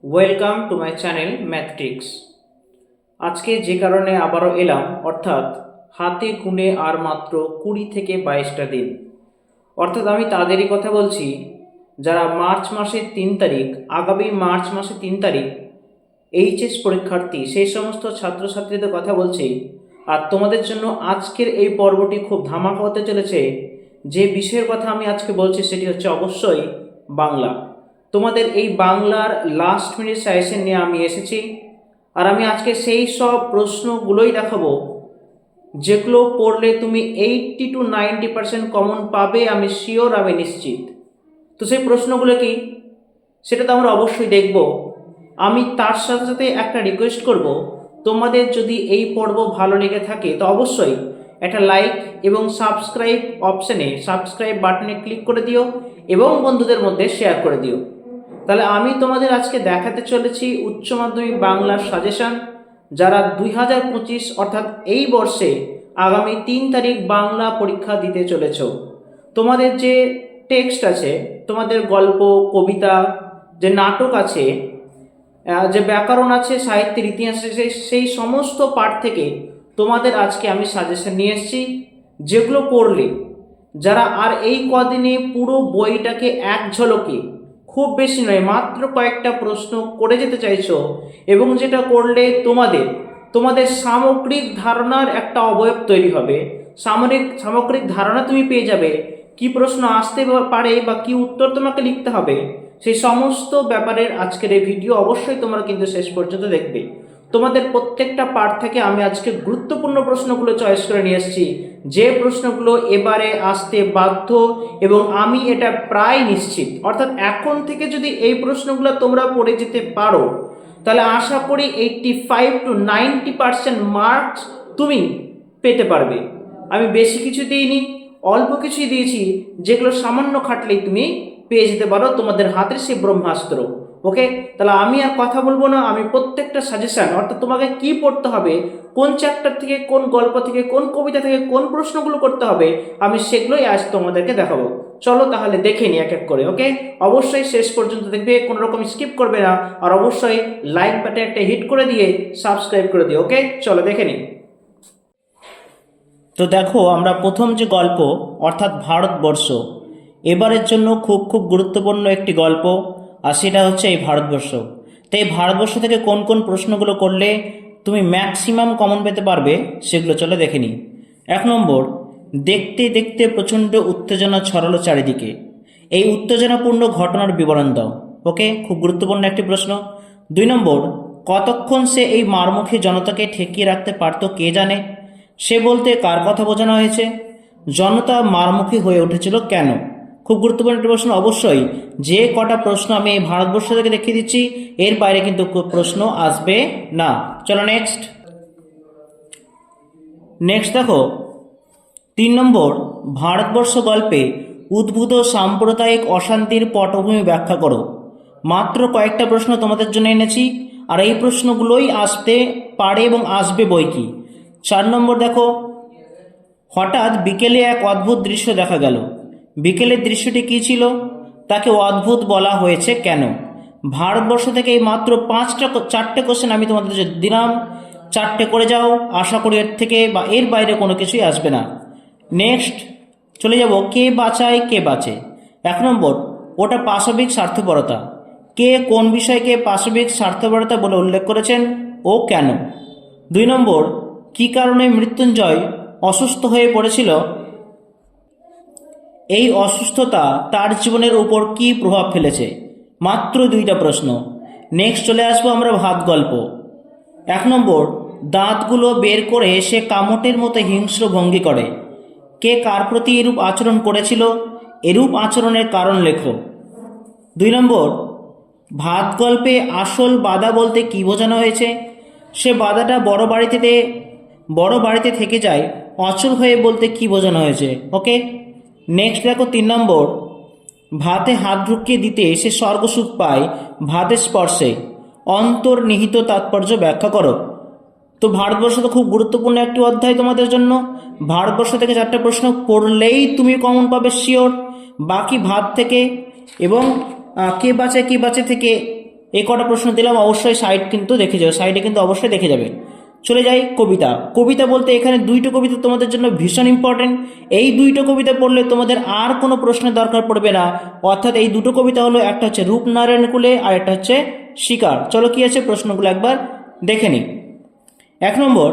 Welcome to my channel math tricks. আজকে যে কারণে আবারও এলাম, অর্থাৎ হাতে গুনে আর মাত্র 20 থেকে 22টা দিন। অর্থাৎ আমি তাদেরই কথা বলছি যারা মার্চ মাসের 3 তারিখ, আগামী মার্চ মাসের 3 তারিখ এইচএস পরীক্ষার্থী, সেই সমস্ত ছাত্রছাত্রীদের কথা বলছি। আর তোমাদের জন্য আজকের এই পর্বটি খুব ধামাকা হতে চলেছে। যে বিষয়ের কথা আমি আজকে বলছি সেটি হচ্ছে অবশ্যই বাংলা। তোমাদের এই বাংলার লাস্ট মিনিট সাজেশন নিয়ে আমি এসেছি, আর আমি আজকে সেই সব প্রশ্নগুলোই দেখাবো যেগুলো পড়লে তুমি 80 to 90% কমন পাবে, আমি শিওর, আমি নিশ্চিত। তো সেই প্রশ্নগুলো কি সেটা তো আমরা অবশ্যই দেখব। আমি তার সাথে সাথে একটা রিকোয়েস্ট করব, তোমাদের যদি এই পর্ব ভালো লেগে থাকে তো অবশ্যই একটা লাইক এবং সাবস্ক্রাইব অপশানে সাবস্ক্রাইব বাটনে ক্লিক করে দিও এবং বন্ধুদের মধ্যে শেয়ার করে দিও। তাহলে আমি তোমাদের আজকে দেখাতে চলেছি উচ্চ মাধ্যমিক বাংলার সাজেশন। যারা 2025 অর্থাৎ এই বর্ষে আগামী 3 তারিখ বাংলা পরীক্ষা দিতে চলেছ, তোমাদের যে টেক্সট আছে, তোমাদের গল্প, কবিতা, যে নাটক আছে, যে ব্যাকরণ আছে, সাহিত্যের ইতিহাস আছে, সেই সমস্ত পাঠ থেকে তোমাদের আজকে আমি সাজেশন নিয়ে এসেছি, যেগুলো পড়লে যারা আর এই কদিনে পুরো বইটাকে এক ঝলকে, খুব বেশি নয় মাত্র কয়েকটা প্রশ্ন করে যেতে চাইছো, এবং যেটা করলে তোমাদের তোমাদের সামগ্রিক ধারণার একটা অবয়ব তৈরি হবে। সামগ্রিক ধারণা তুমি পেয়ে যাবে, কি প্রশ্ন আসতে পারে বা কি উত্তর তোমাকে লিখতে হবে, সেই সমস্ত ব্যাপারের আজকের এই ভিডিও অবশ্যই তোমরা কিন্তু শেষ পর্যন্ত দেখবে। তোমাদের প্রত্যেকটা পার্ট থেকে আমি আজকে গুরুত্বপূর্ণ প্রশ্নগুলো চয়েস করে নিয়ে এসেছি, যে প্রশ্নগুলো এবারে আসতে বাধ্য, এবং আমি এটা প্রায় নিশ্চিত। অর্থাৎ এখন থেকে যদি এই প্রশ্নগুলো তোমরা পড়ে যেতে পারো, তাহলে আশা করি 85 to 90% মার্কস তুমি পেতে পারবে। আমি বেশি কিছু দিইনি, অল্প কিছুই দিয়েছি, যেগুলো সামান্য খাটলেই তুমি পেয়ে যেতে পারো তোমাদের হাতের সেই ব্রহ্মাস্ত্র। ওকে, তাহলে আমি আর কথা বলবো না, আমি প্রত্যেকটা সাজেশন, অর্থাৎ তোমাকে কি পড়তে হবে, কোন চ্যাপ্টার থেকে, কোন গল্প থেকে, কোন কবিতা থেকে কোন প্রশ্নগুলো করতে হবে, আমি সেগুলোই আজ তোমাদেরকে দেখাবো। চলো তাহলে দেখে নি এক এক করে। ওকে, অবশ্যই শেষ পর্যন্ত দেখবে, কোনো রকম স্কিপ করবে না, আর অবশ্যই লাইক বাটনে একটা হিট করে দিয়ে সাবস্ক্রাইব করে দিও। ওকে, চলো দেখে নি। তো দেখো, আমরা প্রথম যে গল্প, অর্থাৎ ভারতবর্ষ, এবারের জন্য খুব খুব গুরুত্বপূর্ণ একটি গল্প, আর সেটা হচ্ছে এই ভারতবর্ষ। তো এই ভারতবর্ষ থেকে কোন কোন প্রশ্নগুলো করলে তুমি ম্যাক্সিমাম কমন পেতে পারবে সেগুলো চলে দেখে নিই। 1 নম্বর, দেখতে দেখতে প্রচণ্ড উত্তেজনা ছড়ালো চারিদিকে। এই উত্তেজনাপূর্ণ ঘটনার বিবরণ দাও। ওকে, খুব গুরুত্বপূর্ণ একটি প্রশ্ন। 2 নম্বর, কতক্ষণ সে এই মারমুখী জনতাকে ঠেকিয়ে রাখতে পারত কে জানে। সে বলতে কার কথা বোঝানো হয়েছে? জনতা মারমুখী হয়ে উঠেছিল কেন? খুব গুরুত্বপূর্ণ একটি প্রশ্ন। অবশ্যই যে কটা প্রশ্ন আমি এই ভারতবর্ষ থেকে দেখিয়ে দিচ্ছি, এর বাইরে কিন্তু প্রশ্ন আসবে না। চলো নেক্সট দেখো, 3 নম্বর, ভারতবর্ষ গল্পে উদ্ভূত সাম্প্রদায়িক অশান্তির পটভূমি ব্যাখ্যা করো। মাত্র কয়েকটা প্রশ্ন তোমাদের জন্য এনেছি, আর এই প্রশ্নগুলোই আসতে পারে এবং আসবে বই কি। 4 নম্বর দেখো, হঠাৎ বিকেলে এক অদ্ভুত দৃশ্য দেখা গেল। বিকেলের দৃশ্যটি কী ছিল? তাকে অদ্ভুত বলা হয়েছে কেন? ভারতবর্ষ থেকে এই মাত্র 4টে কোশ্চেন আমি তোমাদের দিলাম, 4টে করে যাও, আশা করি এর থেকে বা এর বাইরে কোনো কিছুই আসবে না। নেক্সট চলে যাব, কে বাঁচায় কে বাঁচে। 1 নম্বর, ওটা পাশবিক স্বার্থপরতা। কে কোন বিষয়কে পাশবিক স্বার্থপরতা বলে উল্লেখ করেছেন ও কেন? 2 নম্বর, কী কারণে মৃত্যুঞ্জয় অসুস্থ হয়ে পড়েছিল? এই অসুস্থতা তার জীবনের উপর কী প্রভাব ফেলেছে? মাত্র 2টা প্রশ্ন। নেক্সট চলে আসবো আমরা ভাত গল্প। 1 নম্বর, দাঁতগুলো বের করে সে কামটের মতো হিংস্র ভঙ্গি করে। কে কার প্রতি এরূপ আচরণ করেছিল? এরূপ আচরণের কারণ লেখো। 2 নম্বর, ভাত গল্পে আসল বাধা বলতে কী বোঝানো হয়েছে? সে বাধাটা বড় বাড়িতে থেকে যায় অচল হয়ে বলতে কী বোঝানো হয়েছে। ওকে, নেক্সট দেখো 3 নম্বর, ভাতে হাত ঢুকিয়ে দিতে সে স্বর্গসুখ পায় ভাতের স্পর্শে। অন্তর্নিহিত তাৎপর্য ব্যাখ্যা করো। তো ভারতবর্ষ তো খুব গুরুত্বপূর্ণ একটি অধ্যায় তোমাদের জন্য। ভারতবর্ষ থেকে 4টে প্রশ্ন পড়লেই তুমি কমন পাবে শিওর। বাকি ভাত থেকে এবং কে বাঁচে থেকে এই কটা প্রশ্ন দিলাম, অবশ্যই সাইড কিন্তু দেখে যাবে, সাইডে কিন্তু অবশ্যই দেখে যাবে। চলে যাই কবিতা। কবিতা বলতে এখানে দুইটো কবিতা তোমাদের জন্য ভীষণ ইম্পর্টেন্ট। এই দুইটো কবিতা পড়লে তোমাদের আর কোনো প্রশ্নের দরকার পড়বে না। অর্থাৎ এই দুটো কবিতা হলো, একটা হচ্ছে রূপনারায়ণ কুলে আর একটা হচ্ছে শিকার। চলো কি আছে প্রশ্নগুলো একবার দেখে নিই। 1 নম্বর,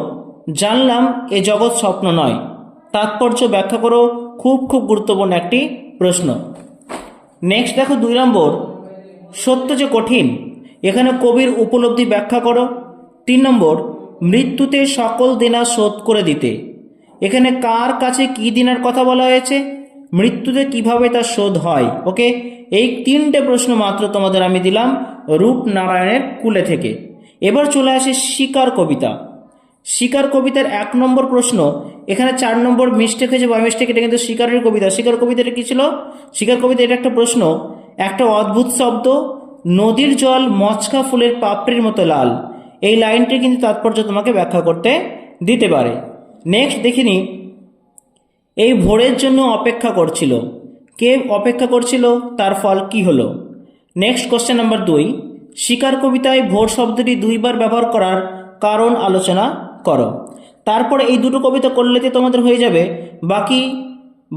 জানলাম এ জগৎ স্বপ্ন নয়, তাৎপর্য ব্যাখ্যা করো। খুব খুব গুরুত্বপূর্ণ একটি প্রশ্ন। নেক্সট দেখো 2 নম্বর, সত্য যে কঠিন, এখানে কবির উপলব্ধি ব্যাখ্যা করো। 3 নম্বর, মৃত্যুতে সকল দেনা শোধ করে দিতে, এখানে কার কাছে কি দেনার কথা বলা হয়েছে, মৃত্যুতে কিভাবে তার শোধ হয়। ওকে, এই 3টে প্রশ্ন মাত্র তোমাদের আমি দিলাম রূপনারায়ণের কুলে থেকে। এবার চলে আসে শিকার কবিতা। শিকার কবিতার 1 নম্বর প্রশ্ন, এখানে 4 নম্বর মিস্টেক হয়েছে, বাই মিস্টেক, এটা কিন্তু শিকারের কবিতা। শিকার কবিতাটা কি ছিল? শিকার কবিতা এটা একটা প্রশ্ন, একটা অদ্ভুত শব্দ, নদীর জল মচকা ফুলের পাপড়ির মতো লাল, এই লাইনটি কিন্তু তাৎপর্য তোমাকে ব্যাখ্যা করতে দিতে পারে। নেক্সট দেখিনি, এই ভোরের জন্য অপেক্ষা করছিল, কে অপেক্ষা করছিল, তার ফল কি হলো। নেক্সট কোশ্চেন নাম্বার 2, শিকার কবিতায় ভোর শব্দটি 2 বার ব্যবহার করার কারণ আলোচনা করো। তারপরে এই দুটো কবিতা করলেতে তোমাদের হয়ে যাবে। বাকি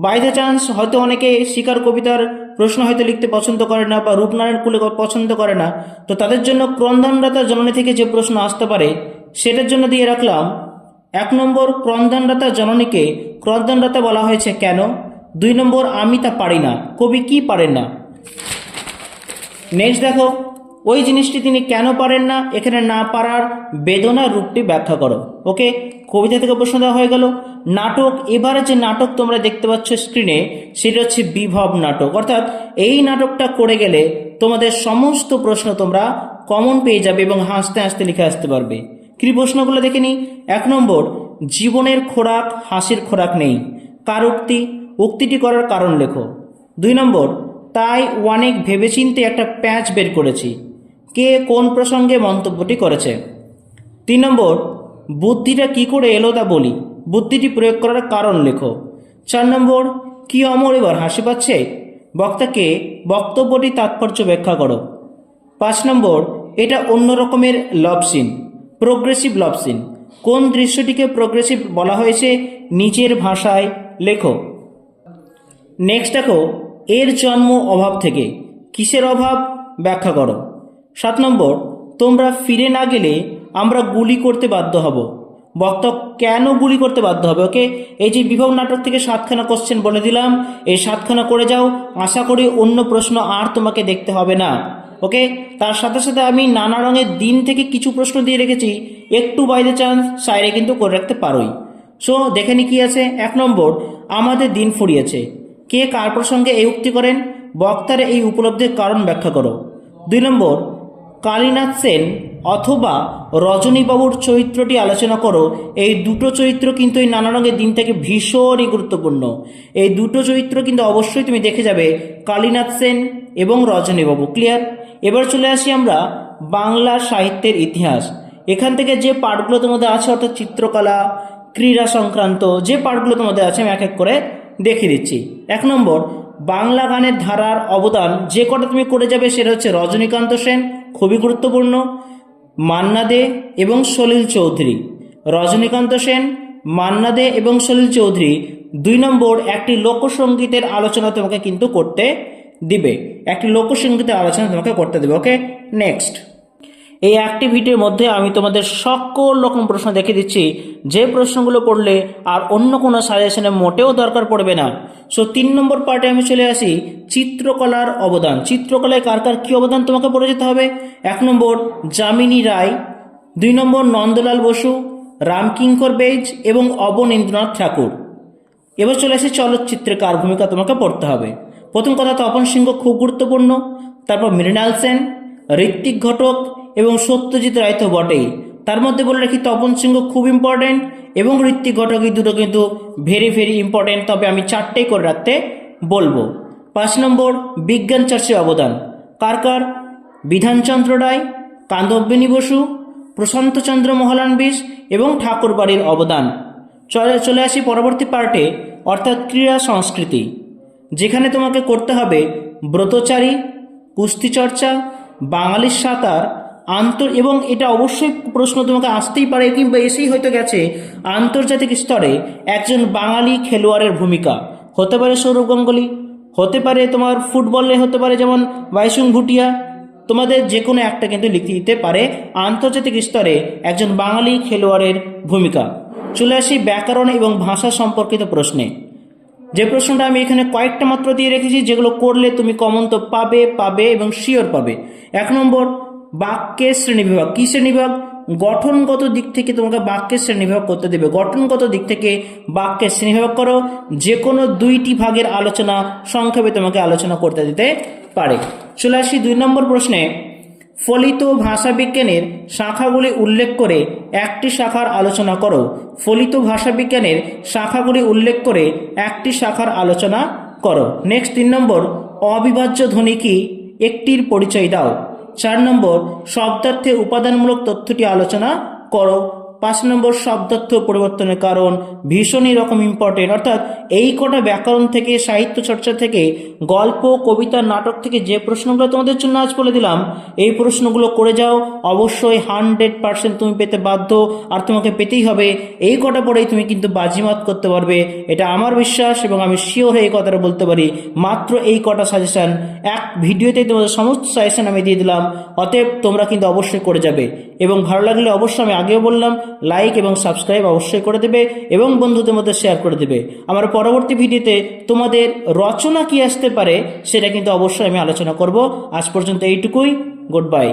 বাই দ্য চান্স হয়তো অনেকে শিকার কবিতার প্রশ্ন হয়তো লিখতে পছন্দ করে না বা রূপনারায়ণ কুলে পছন্দ করে না, তো তাদের জন্য ক্রন্দনদাতা জননী থেকে যে প্রশ্ন আসতে পারে সেটার জন্য দিয়ে রাখলাম 1 নম্বর, ক্রন্দনদাতা জননীকে ক্রন্দনদাতা বলা হয়েছে কেন। 2 নম্বর, আমি তা পারি না, কবি কি পারেন না। নেক্সট দেখো, ওই জিনিসটি তিনি কেন পারেন না, এখানে না পারার বেদনার রূপটি ব্যাখ্যা করো। ওকে, কবিতা থেকে প্রশ্ন দেওয়া হয়ে গেল। নাটক, এবারে যে নাটক তোমরা দেখতে পাচ্ছ স্ক্রিনে, সেটা হচ্ছে বিভব নাটক। অর্থাৎ এই নাটকটা করে গেলে তোমাদের সমস্ত প্রশ্ন তোমরা কমন পেয়ে যাবে এবং হাসতে হাসতে লিখে আসতে পারবে। কি প্রশ্নগুলো দেখে নিই। 1 নম্বর, জীবনের খোরাক হাসির খোরাক নেই, কার উক্তি, উক্তিটি করার কারণ লেখো। 2 নম্বর, তাই অনেক ভেবেচিন্তে একটা প্যাচ বের করেছি, কে কোন প্রসঙ্গে মন্তব্যটি করেছে। 3 নম্বর, বুদ্ধিটা কি করে এলো তা বলি, বুদ্ধিটি প্রয়োগ করার কারণ লেখো। 4 নম্বর, কি অমর এবার হাসি পাচ্ছে, বক্তাকে বক্তব্যটি তাৎপর্য ব্যাখ্যা করো। 5 নম্বর, এটা অন্য রকমের love scene, progressive love scene, কোন দৃশ্যটিকে প্রোগ্রেসিভ বলা হয়েছে, নিজের ভাষায় লেখো। নেক্সট দেখো, এর জন্ম অভাব থেকে, কিসের অভাব ব্যাখ্যা করো। 7 নম্বর, তোমরা ফিরে না গেলে আমরা গুলি করতে বাধ্য হব, বক্তা কেন গুলি করতে বাধ্য হবে। ওকে, এই যে বিভব নাটক থেকে 7খানা কোশ্চেন বলে দিলাম, এই 7খানা করে যাও, আশা করি অন্য প্রশ্ন আর তোমাকে দেখতে হবে না। ওকে, তার সাথে সাথে আমি নানা রঙের দিন থেকে কিছু প্রশ্ন দিয়ে রেখেছি, একটু বাই দ্য চান্স সাইডে কিন্তু করে রাখতে পারোই। সো দেখে নি কি আছে। 1 নম্বর, আমাদের দিন ফুরিয়েছে, কে কার প্রসঙ্গে এই উক্তি করেন, বক্তার এই উপলব্ধির কারণ ব্যাখ্যা করো। 2 নম্বর, কালীনাথ সেন অথবা রজনীবাবুর চরিত্রটি আলোচনা করো। এই দুটো চরিত্র কিন্তু এই নানা রঙের দিন থেকে ভীষণই গুরুত্বপূর্ণ। এই দুটো চরিত্র কিন্তু অবশ্যই তুমি দেখে যাবে, কালীনাথ সেন এবং রজনীবাবু। ক্লিয়ার? এবার চলে আসি আমরা বাংলা সাহিত্যের ইতিহাস। এখান থেকে যে পার্টগুলো তোমাদের আছে, অর্থাৎ চিত্রকলা, ক্রীড়া সংক্রান্ত যে পার্টগুলো তোমাদের আছে, আমি এক এক করে দেখিয়ে দিচ্ছি। 1 নম্বর, বাংলা গানের ধারার অবদান যে কটা তুমি করে যাবে সেটা হচ্ছে রজনীকান্ত সেন, খুবই গুরুত্বপূর্ণ, মান্না দে এবং সলিল চৌধুরী। রজনীকান্ত সেন, মান্না দে এবং সলিল চৌধুরী। 2 নম্বর, একটি লোকসঙ্গীতের আলোচনা তোমাকে কিন্তু করতে দিবে, একটি লোকসঙ্গীতের আলোচনা তোমাকে করতে দেবে। ওকে, নেক্সট, এই অ্যাক্টিভিটির মধ্যে আমি তোমাদের সকল রকম প্রশ্ন দেখে দিচ্ছি, যে প্রশ্নগুলো পড়লে আর অন্য কোনো সাজেশনে মোটেও দরকার পড়বে না। সো 3 নম্বর পার্টে আমি চলে আসি, চিত্রকলার অবদান। চিত্রকলায় কার কার কী অবদান তোমাকে পড়ে যেতে হবে। 1 নম্বর, যামিনী রায়। 2 নম্বর, নন্দলাল বসু, রামকিঙ্কর বেইজ এবং অবনীন্দ্রনাথ ঠাকুর। এবার চলে আসি চলচ্চিত্রে কার ভূমিকা তোমাকে পড়তে হবে। প্রথম কথা, তপন সিংহ খুব গুরুত্বপূর্ণ, তারপর মৃণাল সেন, ঋত্বিক ঘটক এবং সত্যজিৎ রায় তো বটেই। তার মধ্যে বলে রাখি, তপন সিংহ খুব ইম্পর্টেন্ট এবং ঋত্বিক ঘটক, এই দুটো কিন্তু ভেরি ভেরি ইম্পর্টেন্ট, তবে আমি 4টেই করে রাখতে বলবো। 5 নম্বর, বিজ্ঞান চর্চায় অবদান কার কার, বিধানচন্দ্র রায়, কান্দব্বিনী বসু, প্রশান্তচন্দ্র মহলানবিশ এবং ঠাকুরবাড়ির অবদান। চলে আসি পরবর্তী পার্টে, অর্থাৎ ক্রীড়া সংস্কৃতি, যেখানে তোমাকে করতে হবে ব্রতচারী, কুস্তি চর্চা, বাঙালির সাঁতার এবং এটা অবশ্যই প্রশ্ন তোমাকে আসতেই পারে কিংবা এসেই হয়তো গেছে, আন্তর্জাতিক স্তরে একজন বাঙালি খেলোয়াড়ের ভূমিকা। হতে পারে সৌরভ গাঙ্গুলি, হতে পারে তোমার ফুটবলে হতে পারে যেমন বাইচুং ভুটিয়া, তোমাদের যে কোনো একটা কিন্তু লিখতে দিতে পারে আন্তর্জাতিক স্তরে একজন বাঙালি খেলোয়াড়ের ভূমিকা। চলে আসি ব্যাকরণ এবং ভাষা সম্পর্কিত প্রশ্নে। যে প্রশ্নটা আমি এখানে কয়েকটা মাত্র দিয়ে রেখেছি, যেগুলো করলে তুমি কমন তো পাবে এবং শিওর পাবে। 1 নম্বর, বাক্যের শ্রেণীবিভাগ। কি শ্রেণীবিভাগ? গঠনগত দিক থেকে তোমাকে বাক্যের শ্রেণীবিভাগ করতে দেবে। গঠনগত দিক থেকে বাক্যের শ্রেণীবিভাগ করো, যে কোনো 2টি ভাগের আলোচনা সংক্ষেপে তোমাকে আলোচনা করতে দিতে পারে। চলে আসি 2 নম্বর প্রশ্নে। ফলিত ভাষাবিজ্ঞানের শাখাগুলি উল্লেখ করে একটি শাখার আলোচনা করো। ফলিত ভাষাবিজ্ঞানের শাখাগুলি উল্লেখ করে একটি শাখার আলোচনা করো। নেক্সট 3 নম্বর, অবিভাজ্য ধ্বনি কি? একটির পরিচয় দাও। 4 নম্বর, শব্দার্থে উপাদানমূলক তথ্যটি আলোচনা করো। 5 নম্বর, শব্দার্থ পরিবর্তনের কারণ। ভীষণই রকম ইম্পর্টেন্ট, অর্থাৎ এই কটা ব্যাকরণ থেকে, সাহিত্য চর্চা থেকে, গল্প, কবিতা, নাটক থেকে যে প্রশ্নগুলো তোমাদের জন্য আজ বলে দিলাম, এই প্রশ্নগুলো করে যাও, অবশ্যই 100% তুমি পেতে বাধ্য, আর তোমাকে পেতেই হবে। এই কটা পড়েই তুমি কিন্তু বাজিমাত করতে পারবে, এটা আমার বিশ্বাস এবং আমি শিওর এই কথাটা বলতে পারি। মাত্র এই কটা সাজেশন এক ভিডিওতেই তোমাদের সমস্ত সাজেশন আমি দিয়ে দিলাম, অতএব তোমরা কিন্তু অবশ্যই করে যাবে। এবং ভালো লাগলে অবশ্যই, আমি আগেও বললাম, লাইক এবং সাবস্ক্রাইব অবশ্যই করে দেবে এবং বন্ধুদের মধ্যে শেয়ার করে দেবে। আমার পরবর্তী ভিডিওতে তোমাদের রচনা কি আসতে পারে সেটা কিন্তু অবশ্যই আমি আলোচনা করব। আজ পর্যন্ত এইটুকুই, গুড বাই।